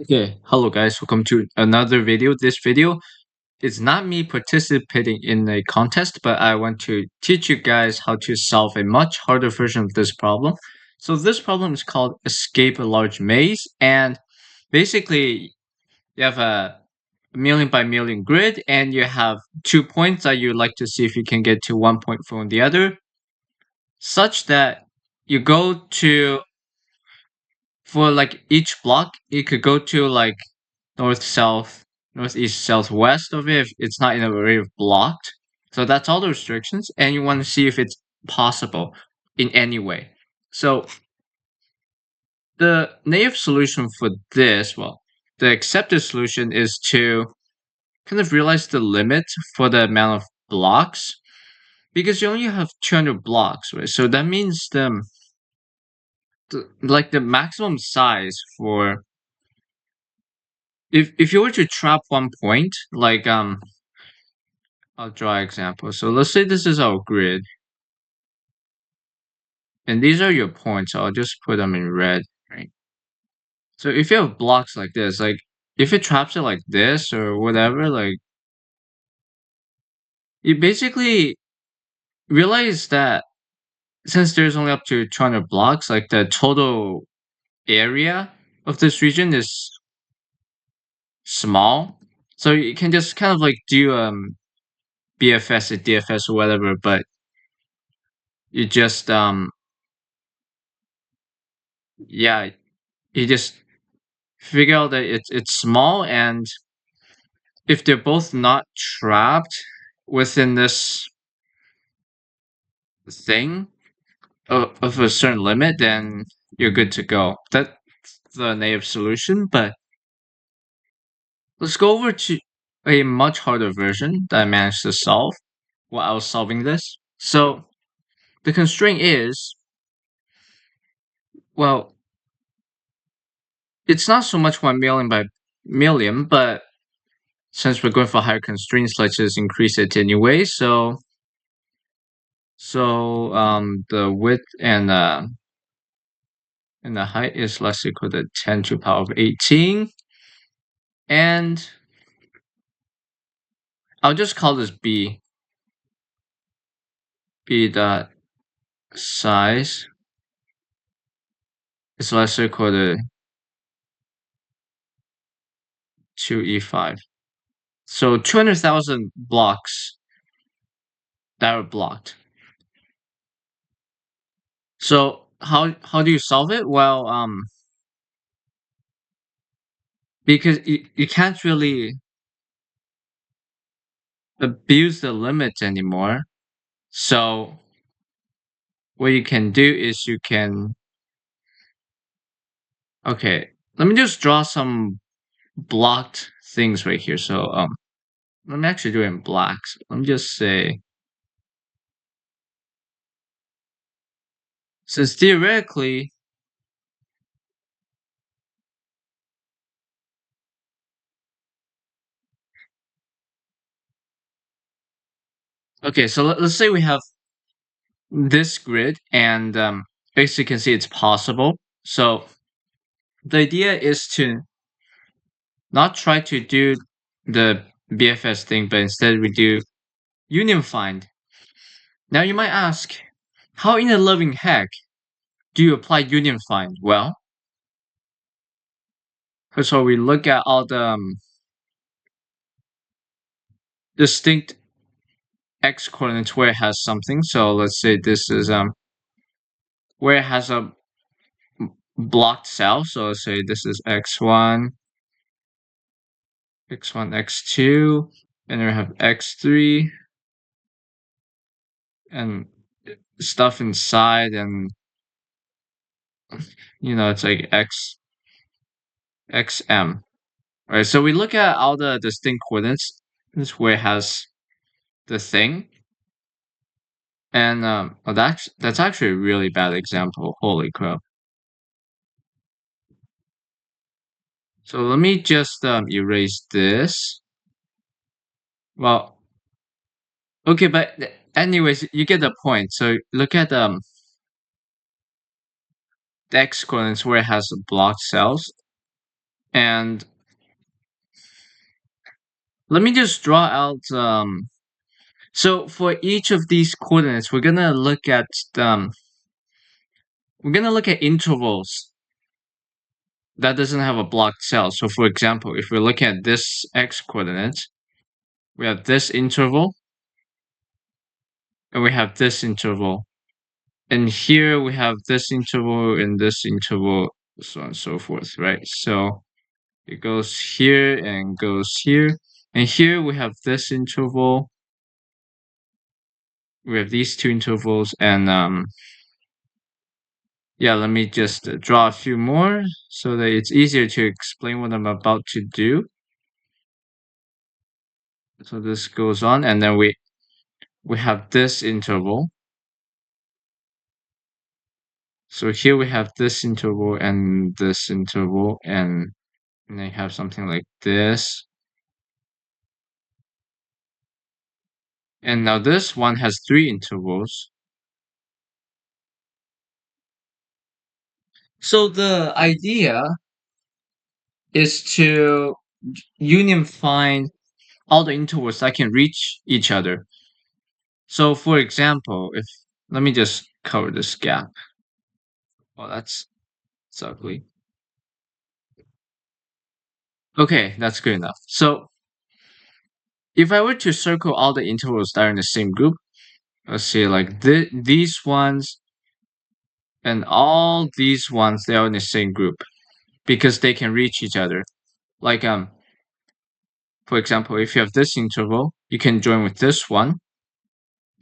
Okay, hello guys, welcome to another video. This video is not me participating in a contest, but I want to teach you guys how to solve a much harder version of this problem. So this problem is called Escape a Large Maze, and basically you have a million by million grid, and you have 2 points that you'd like to see if you can get to 1 point from the other, such that you go to for like each block, you could go to like north, south, northeast, southwest of it if it's not in a array of blocked. So that's all the restrictions, and you want to see if it's possible in any way. So the native solution for this, well, the accepted solution is to kind of realize the limit for the amount of blocks because you only have 200 blocks, right? So that means the maximum size for if you were to trap 1 point, like I'll draw an example. So let's say this is our grid, and these are your points. So I'll just put them in red, right? So if you have blocks like this, like if it traps it like this or whatever, like you basically realize that since there's only up to 200 blocks, like the total area of this region is small. So you can just kind of like do BFS or DFS or whatever, but you just yeah, you just figure out that it's small, and if they're both not trapped within this thing of a certain limit, then you're good to go. That's the native solution, but let's go over to a much harder version that I managed to solve while I was solving this. So the constraint is, well, it's not so much 1 million by million, but since we're going for higher constraints, let's just increase it anyway. So the width and the height is less equal to 10 to the power of 18. And I'll just call this B. B dot size is less equal to 2E5. So 200,000 blocks that are blocked. So how do you solve it? Well, because you can't really abuse the limits anymore. So what you can do is you can, okay, let me just draw some blocked things right here. So let me actually do it in blacks. Let me just say, since theoretically, okay, so let's say we have this grid, and basically you can see it's possible. So the idea is to not try to do the BFS thing, but instead we do union find. Now you might ask, how in the loving heck do you apply union find? Well, first of all, we look at all the distinct x coordinates where it has something. So let's say this is where it has a blocked cell. So let's say this is x1, x1, x2, and then we have x3 and stuff inside, and it's like xm. Right, so we look at all the distinct coordinates. This where it has the thing, and oh, that's actually a really bad example. Holy crap! So let me just erase this. Well, okay, but anyways, you get the point. So look at the x coordinates where it has blocked cells. And let me just draw out so for each of these coordinates we're gonna look at intervals that doesn't have a blocked cell. So for example, if we're looking at this x coordinate, we have this interval and we have this interval, and here we have this interval and this interval, so on and so forth, right? So it goes here and goes here, and here we have this interval, we have these two intervals, and yeah, let me just draw a few more so that it's easier to explain what I'm about to do. So this goes on, and then we have this interval. So here we have this interval and this interval, and then you have something like this. And now this one has 3 intervals. So the idea is to union find all the intervals that can reach each other. So for example, if let me just cover this gap. Oh, that's ugly. Okay, that's good enough. So if I were to circle all the intervals that are in the same group, let's see, like these ones and all these ones, they are in the same group because they can reach each other. Like for example, if you have this interval, you can join with this one,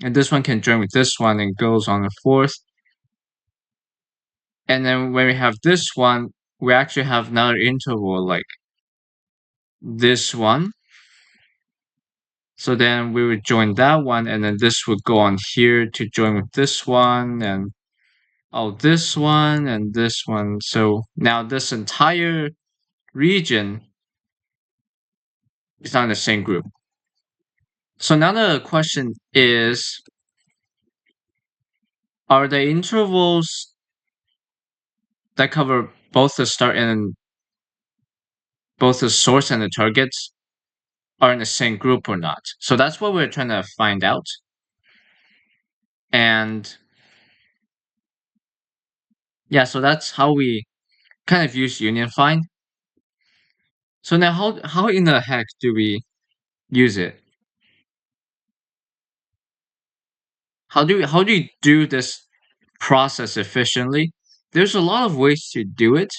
and this one can join with this one, and goes on and forth. And then when we have this one, we actually have another interval like this one. So then we would join that one, and then this would go on here to join with this one, and this one, and this one. So now this entire region is not in the same group. So now the question is, are the intervals that cover both the start and both the source and the targets are in the same group or not? So that's what we're trying to find out. And yeah, so that's how we kind of use union find. So now how in the heck do we use it? How do you do this process efficiently? There's a lot of ways to do it.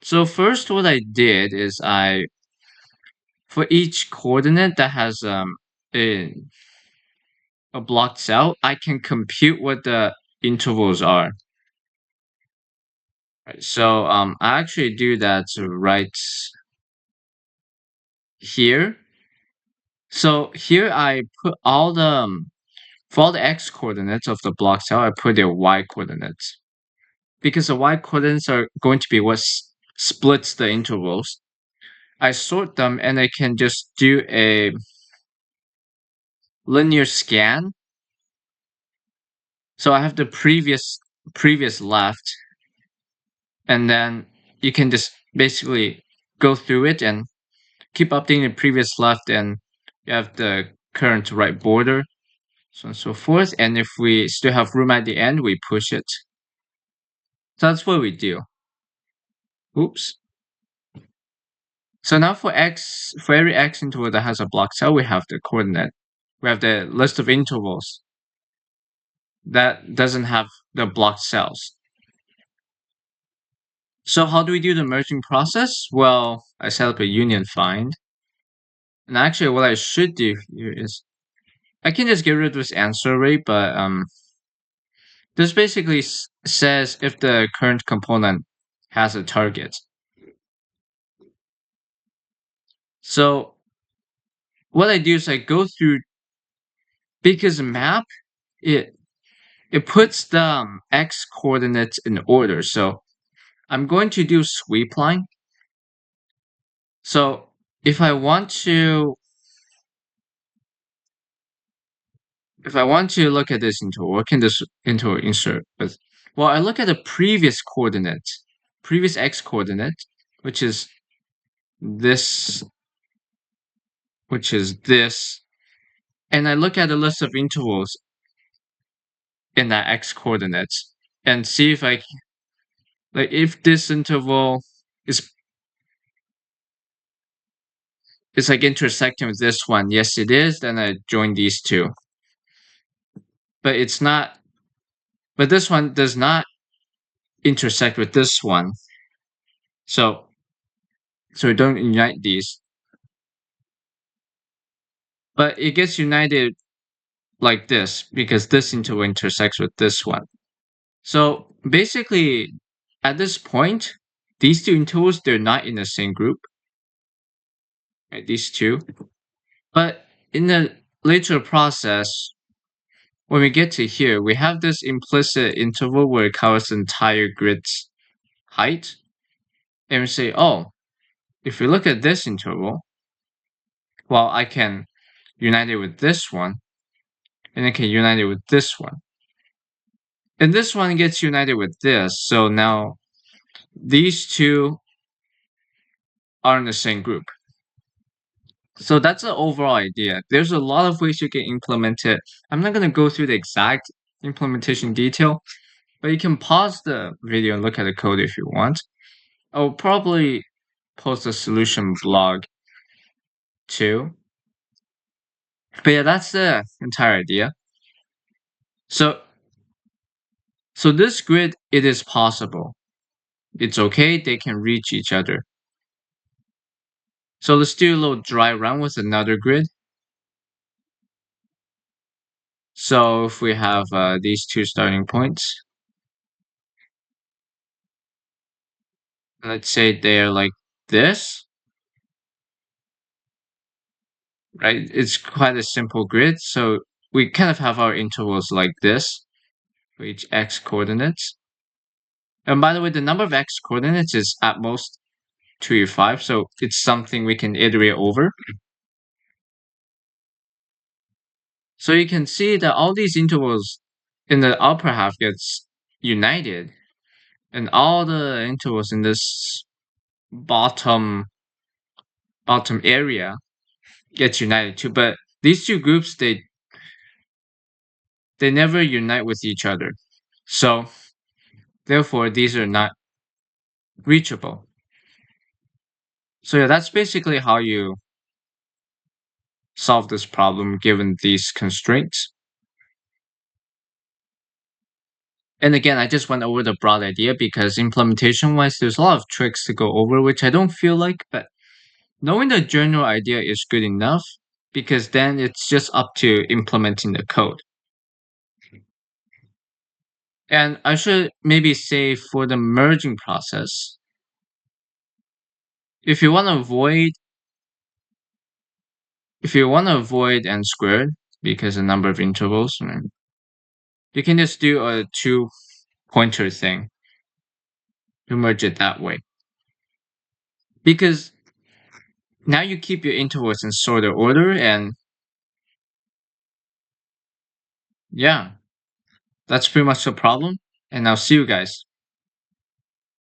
So first what I did is for each coordinate that has a, a blocked cell, I can compute what the intervals are. Right, so I actually do that right here. So here I put all the for all the x coordinates of the block cell, I put their y coordinates because the y coordinates are going to be what splits the intervals. I sort them, and I can just do a linear scan. So I have the previous left, and then you can just basically go through it and keep updating the previous left, and you have the current right border, so on and so forth. And if we still have room at the end, we push it. So that's what we do. Oops. So now for every x interval that has a block cell, we have the coordinate. We have the list of intervals that doesn't have the blocked cells. So how do we do the merging process? Well, I set up a union find. And actually what I should do here is I can just get rid of this answer array, but this basically says if the current component has a target. So what I do is I go through, because map it puts the x coordinates in order. So I'm going to do sweep line. So if I want to look at this interval, what can this interval insert with? Well, I look at the previous coordinate, previous x coordinate, which is this, which is this, and I look at the list of intervals in that x coordinates and see if like if this interval is like intersecting with this one. Yes, it is. Then I join these two. But it's not. But this one does not intersect with this one. So we don't unite these. But it gets united like this because this interval intersects with this one. So basically, at this point, these two intervals, they're not in the same group. Right, these two. But in the later process, when we get to here, we have this implicit interval where it covers the entire grid's height. And we say, oh, if we look at this interval, well, I can unite it with this one, and I can unite it with this one. And this one gets united with this, so now these two are in the same group. So that's the overall idea. There's a lot of ways you can implement it. I'm not going to go through the exact implementation detail, but you can pause the video and look at the code if you want. I'll probably post a solution blog too. But yeah, that's the entire idea. So this grid, it is possible. It's okay, they can reach each other. So let's do a little dry run with another grid. So if we have these two starting points, let's say they're like this, right? It's quite a simple grid. So we kind of have our intervals like this for each x coordinates. And by the way, the number of x coordinates is at most 2 or 5, so it's something we can iterate over. So you can see that all these intervals in the upper half gets united, and all the intervals in this bottom area gets united too. But these two groups, they never unite with each other. So therefore, these are not reachable. So yeah, that's basically how you solve this problem given these constraints. And again, I just went over the broad idea because implementation wise, there's a lot of tricks to go over, which I don't feel like, but knowing the general idea is good enough because then it's just up to implementing the code. And I should maybe say for the merging process, if you want to avoid n squared because the number of intervals, you can just do a 2-pointer thing to merge it that way. Because now you keep your intervals in sorted order, and yeah, that's pretty much the problem. And I'll see you guys.